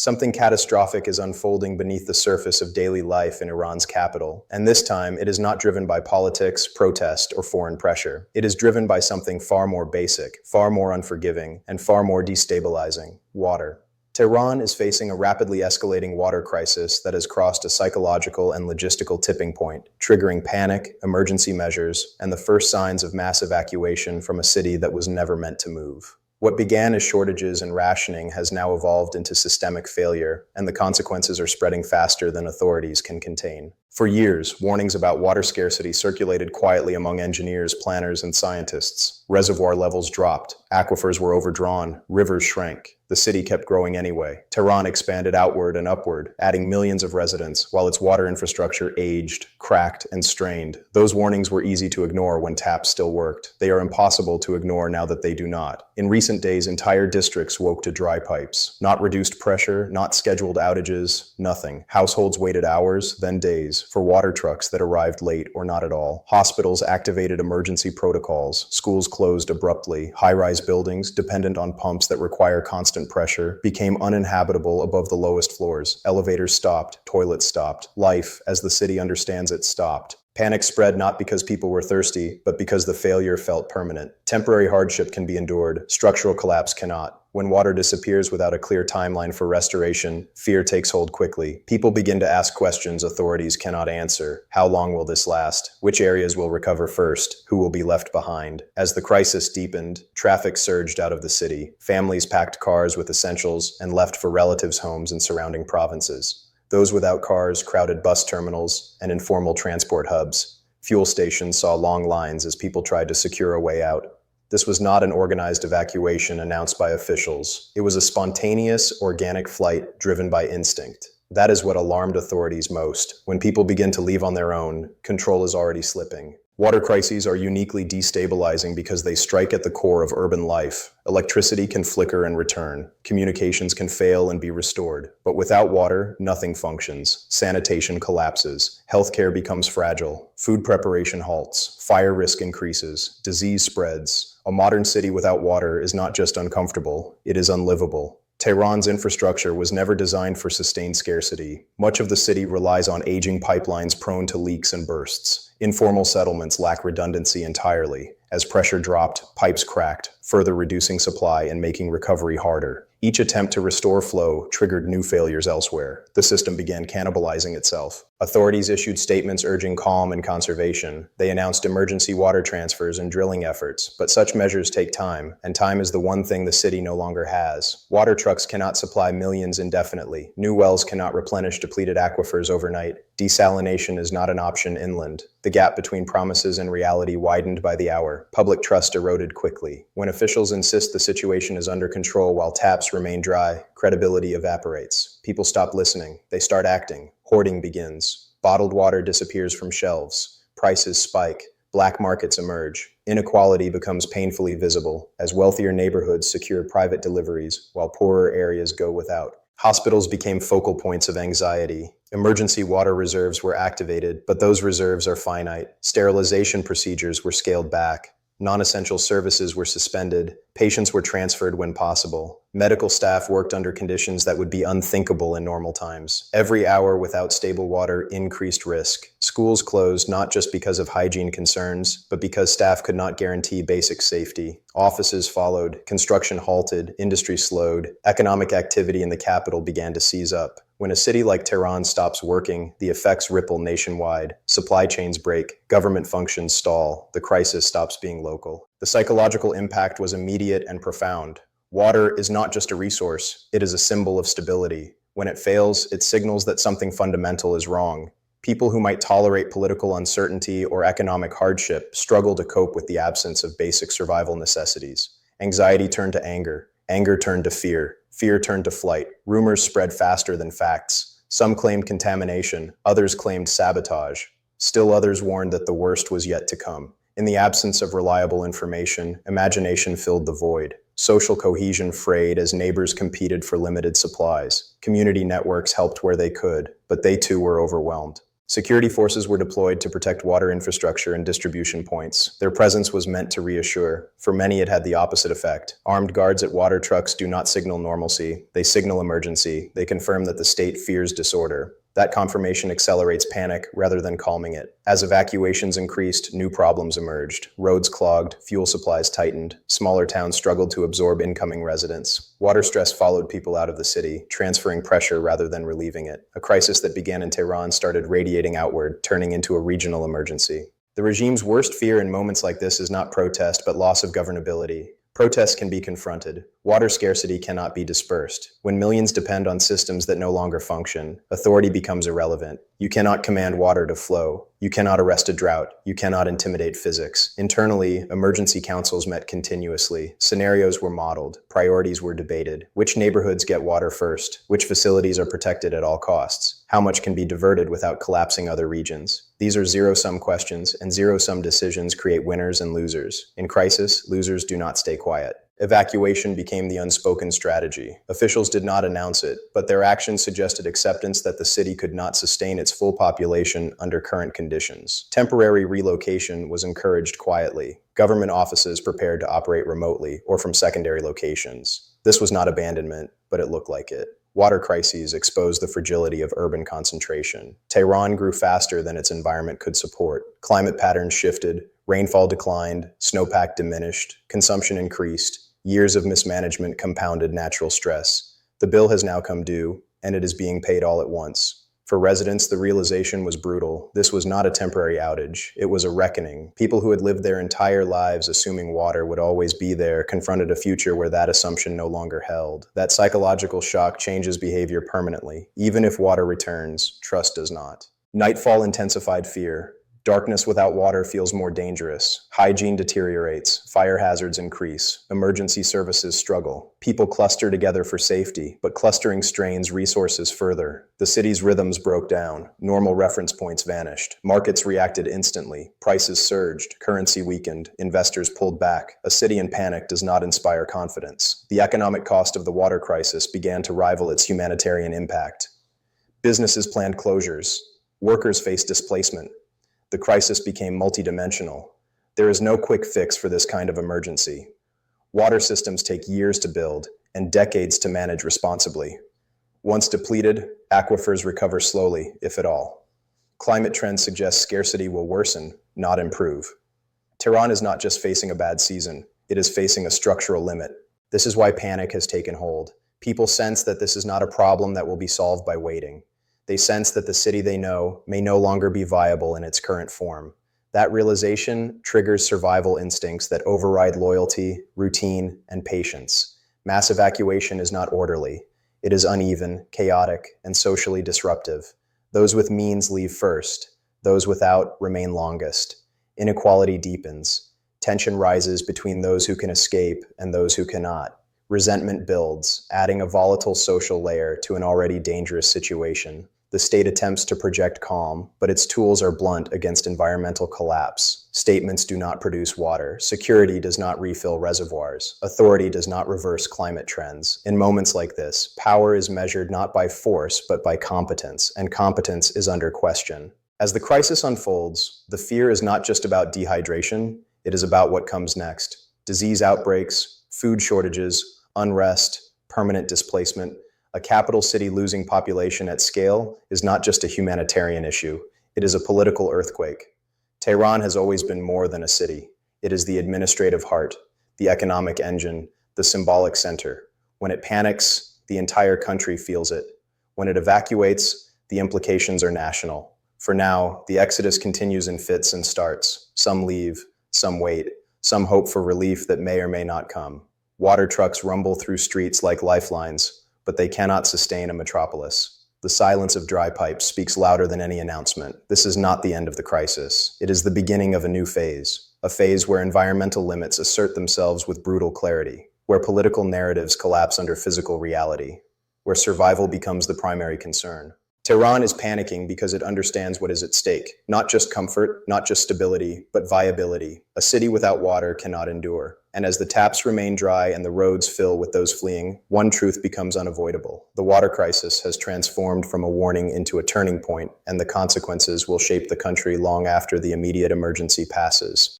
Something catastrophic is unfolding beneath the surface of daily life in Iran's capital, and this time it is not driven by politics, protest, or foreign pressure. It is driven by something far more basic, far more unforgiving, and far more destabilizing: water. Tehran is facing a rapidly escalating water crisis that has crossed a psychological and logistical tipping point, triggering panic, emergency measures, and the first signs of mass evacuation from a city that was never meant to move. What began as shortages and rationing has now evolved into systemic failure, and the consequences are spreading faster than authorities can contain. For years, warnings about water scarcity circulated quietly among engineers, planners, and scientists. Reservoir levels dropped, aquifers were overdrawn, rivers shrank. The city kept growing anyway. Tehran expanded outward and upward, adding millions of residents, while its water infrastructure aged, cracked, and strained. Those warnings were easy to ignore when taps still worked. They are impossible to ignore now that they do not. In recent days, entire districts woke to dry pipes. Not reduced pressure, not scheduled outages, nothing. Households waited hours, then days, for water trucks that arrived late or not at all. Hospitals activated emergency protocols. Schools closed abruptly. High-rise buildings, dependent on pumps that require constant pressure, became uninhabitable above the lowest floors. Elevators stopped. Toilets stopped. Life, as the city understands it, stopped. Panic spread not because people were thirsty, but because the failure felt permanent. Temporary hardship can be endured. Structural collapse cannot. When water disappears without a clear timeline for restoration, fear takes hold quickly. People begin to ask questions authorities cannot answer. How long will this last? Which areas will recover first? Who will be left behind? As the crisis deepened, traffic surged out of the city. Families packed cars with essentials and left for relatives' homes in surrounding provinces. Those without cars crowded bus terminals and informal transport hubs. Fuel stations saw long lines as people tried to secure a way out. This was not an organized evacuation announced by officials. It was a spontaneous, organic flight driven by instinct. That is what alarmed authorities most. When people begin to leave on their own, control is already slipping. Water crises are uniquely destabilizing because they strike at the core of urban life. Electricity can flicker and return. Communications can fail and be restored. But without water, nothing functions. Sanitation collapses. Healthcare becomes fragile. Food preparation halts. Fire risk increases. Disease spreads. A modern city without water is not just uncomfortable, it is unlivable. Tehran's infrastructure was never designed for sustained scarcity. Much of the city relies on aging pipelines prone to leaks and bursts. Informal settlements lack redundancy entirely. As pressure dropped, pipes cracked, further reducing supply and making recovery harder. Each attempt to restore flow triggered new failures elsewhere. The system began cannibalizing itself. Authorities issued statements urging calm and conservation. They announced emergency water transfers and drilling efforts, but such measures take time, and time is the one thing the city no longer has. Water trucks cannot supply millions indefinitely. New wells cannot replenish depleted aquifers overnight. Desalination is not an option inland. The gap between promises and reality widened by the hour. Public trust eroded quickly. When officials insist the situation is under control while taps remain dry, credibility evaporates. People stop listening. They start acting. Hoarding begins. Bottled water disappears from shelves. Prices spike. Black markets emerge. Inequality becomes painfully visible as wealthier neighborhoods secure private deliveries while poorer areas go without. Hospitals became focal points of anxiety. Emergency water reserves were activated, but those reserves are finite. Sterilization procedures were scaled back. Non-essential services were suspended. Patients were transferred when possible. Medical staff worked under conditions that would be unthinkable in normal times. Every hour without stable water increased risk. Schools closed not just because of hygiene concerns, but because staff could not guarantee basic safety. Offices followed. Construction halted. Industry slowed. Economic activity in the capital began to seize up. When a city like Tehran stops working, the effects ripple nationwide. Supply chains break. Government functions stall. The crisis stops being local. The psychological impact was immediate and profound. Water is not just a resource, it is a symbol of stability. When it fails, it signals that something fundamental is wrong. People who might tolerate political uncertainty or economic hardship struggle to cope with the absence of basic survival necessities. Anxiety turned to anger. Anger turned to fear. Fear turned to flight. Rumors spread faster than facts. Some claimed contamination. Others claimed sabotage. Still others warned that the worst was yet to come. In the absence of reliable information, imagination filled the void. Social cohesion frayed as neighbors competed for limited supplies. Community networks helped where they could, but they too were overwhelmed. Security forces were deployed to protect water infrastructure and distribution points. Their presence was meant to reassure. For many, it had the opposite effect. Armed guards at water trucks do not signal normalcy. They signal emergency. They confirm that the state fears disorder. That confirmation accelerates panic rather than calming it. As evacuations increased, new problems emerged. Roads clogged, fuel supplies tightened, smaller towns struggled to absorb incoming residents. Water stress followed people out of the city, transferring pressure rather than relieving it. A crisis that began in Tehran started radiating outward, turning into a regional emergency. The regime's worst fear in moments like this is not protest, but loss of governability. Protests can be confronted. Water scarcity cannot be dispersed. When millions depend on systems that no longer function, authority becomes irrelevant. You cannot command water to flow. You cannot arrest a drought. You cannot intimidate physics. Internally, emergency councils met continuously. Scenarios were modeled. Priorities were debated. Which neighborhoods get water first? Which facilities are protected at all costs? How much can be diverted without collapsing other regions? These are zero-sum questions, and zero-sum decisions create winners and losers. In crisis, losers do not stay quiet. Evacuation became the unspoken strategy. Officials did not announce it, but their actions suggested acceptance that the city could not sustain its full population under current conditions. Temporary relocation was encouraged quietly. Government offices prepared to operate remotely or from secondary locations. This was not abandonment, but it looked like it. Water crises exposed the fragility of urban concentration. Tehran grew faster than its environment could support. Climate patterns shifted, rainfall declined, snowpack diminished, consumption increased. Years of mismanagement compounded natural stress. The bill has now come due, and it is being paid all at once. For residents, the realization was brutal. This was not a temporary outage. It was a reckoning. People who had lived their entire lives assuming water would always be there confronted a future where that assumption no longer held. That psychological shock changes behavior permanently. Even if water returns, trust does not. Nightfall intensified fear. Darkness without water feels more dangerous. Hygiene deteriorates. Fire hazards increase. Emergency services struggle. People cluster together for safety, but clustering strains resources further. The city's rhythms broke down. Normal reference points vanished. Markets reacted instantly. Prices surged. Currency weakened. Investors pulled back. A city in panic does not inspire confidence. The economic cost of the water crisis began to rival its humanitarian impact. Businesses planned closures. Workers faced displacement. The crisis became multidimensional. There is no quick fix for this kind of emergency. Water systems take years to build and decades to manage responsibly. Once depleted, aquifers recover slowly, if at all. Climate trends suggest scarcity will worsen, not improve. Tehran is not just facing a bad season, it is facing a structural limit. This is why panic has taken hold. People sense that this is not a problem that will be solved by waiting. They sense that the city they know may no longer be viable in its current form. That realization triggers survival instincts that override loyalty, routine, and patience. Mass evacuation is not orderly. It is uneven, chaotic, and socially disruptive. Those with means leave first. Those without remain longest. Inequality deepens. Tension rises between those who can escape and those who cannot. Resentment builds, adding a volatile social layer to an already dangerous situation. The state attempts to project calm, but its tools are blunt against environmental collapse. Statements do not produce water. Security does not refill reservoirs. Authority does not reverse climate trends. In moments like this, power is measured not by force, but by competence, and competence is under question. As the crisis unfolds, the fear is not just about dehydration, it is about what comes next. Disease outbreaks, food shortages, unrest, permanent displacement. A capital city losing population at scale is not just a humanitarian issue, it is a political earthquake. Tehran has always been more than a city. It is the administrative heart, the economic engine, the symbolic center. When it panics, the entire country feels it. When it evacuates, the implications are national. For now, the exodus continues in fits and starts. Some leave, some wait, some hope for relief that may or may not come. Water trucks rumble through streets like lifelines, but they cannot sustain a metropolis. The silence of dry pipes speaks louder than any announcement. This is not the end of the crisis. It is the beginning of a new phase, a phase where environmental limits assert themselves with brutal clarity, where political narratives collapse under physical reality, where survival becomes the primary concern. Tehran is panicking because it understands what is at stake. Not just comfort, not just stability, but viability. A city without water cannot endure. And as the taps remain dry and the roads fill with those fleeing, one truth becomes unavoidable. The water crisis has transformed from a warning into a turning point, and the consequences will shape the country long after the immediate emergency passes.